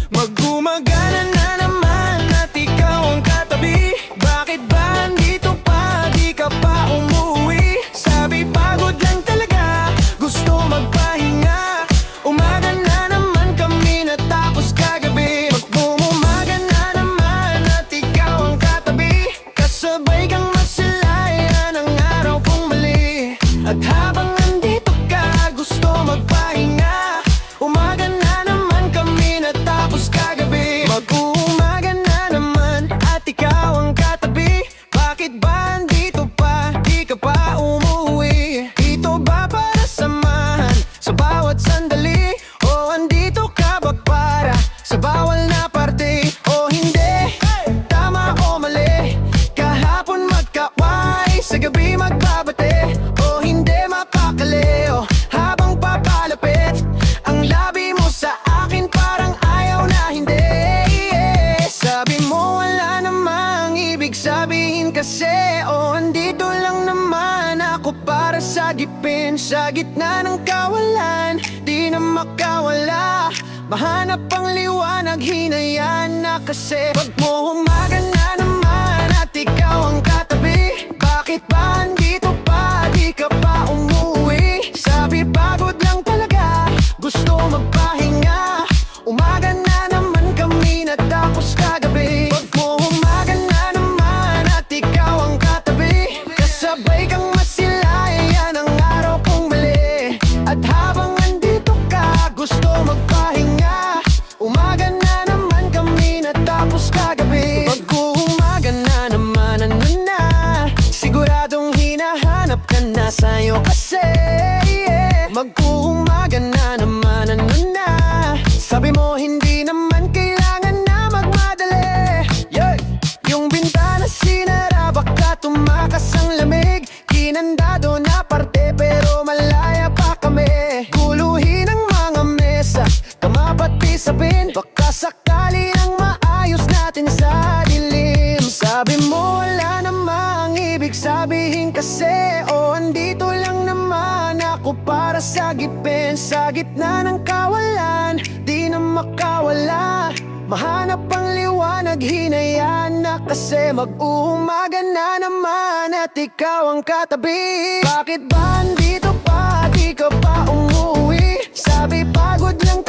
Mag-gumagana na naman at ikaw ang katabi. Bakit ba andito pa, di ka pa umuwi? Sabi pagod lang talaga, gusto magpahinga. Umaga na naman kami natapos kagabi. Mag-umaga na naman at ikaw ang katabi. Kasabay kang masilayan ang araw kong mali. At habang andito ka, gusto magpahinga. Umaga na naman kami natapos kagabi. Mag-uumaga na naman at ikaw ang katabi. Bakit ba andito pa, di ka pa umuwi? Ito ba para samahan sa bawat sandali? O andito ka ba para sa bawal na parte? O hindi, tama o mali? Kahapon magkaway, sa gabi magbabate. O hindi mapakali, o habang papalapit ang labi mo sa akin parang ayaw na hindi. Sabi mo wala namang ibig sabihin kasi. O andito lang naman ako para sagipin. Sa gitna ng kawalan, di na makawala. Mahanap ang liwanag, hinayaan na kasi. Pag mo umaga na naman at ikaw ang katabi. Bakit ba andito pa, di ka pa umuwi? Sabi pagod lang talaga, gusto magpahinga. Umaga na naman kami natapos kagabi. Pag mo umaga na naman at ikaw ang katabi. Kasabay kang masilayan ang araw kong mali. At habang andito ka, gusto magpahinga. Umaga na naman kami natapos kagabi. Pag umaga na naman, ano na? Siguradong hinahanap ka na sa'yo kasi. Mag-uumaga na naman, ano na? Sabi mo hindi naman kailangan na magmadali. Yung bintana sinara, baka tumakas ang lamig. Kinandado na parte pero malaya pa kami. Guluhin ang mga mesa, kama pati sabin. Baka sakali nang maayos natin sa dilim. Sabi mo wala namang ibig sabihin kasi. O andito lang naman ako para sagipin. Sa gitna ng kawalan, di na makawala. Mahanap ang liwanag, hinayaan na kasi. Mag-uumaga na naman at ikaw ang katabi. Bakit ba andito pa, di ka pa umuwi? Sabi pagod lang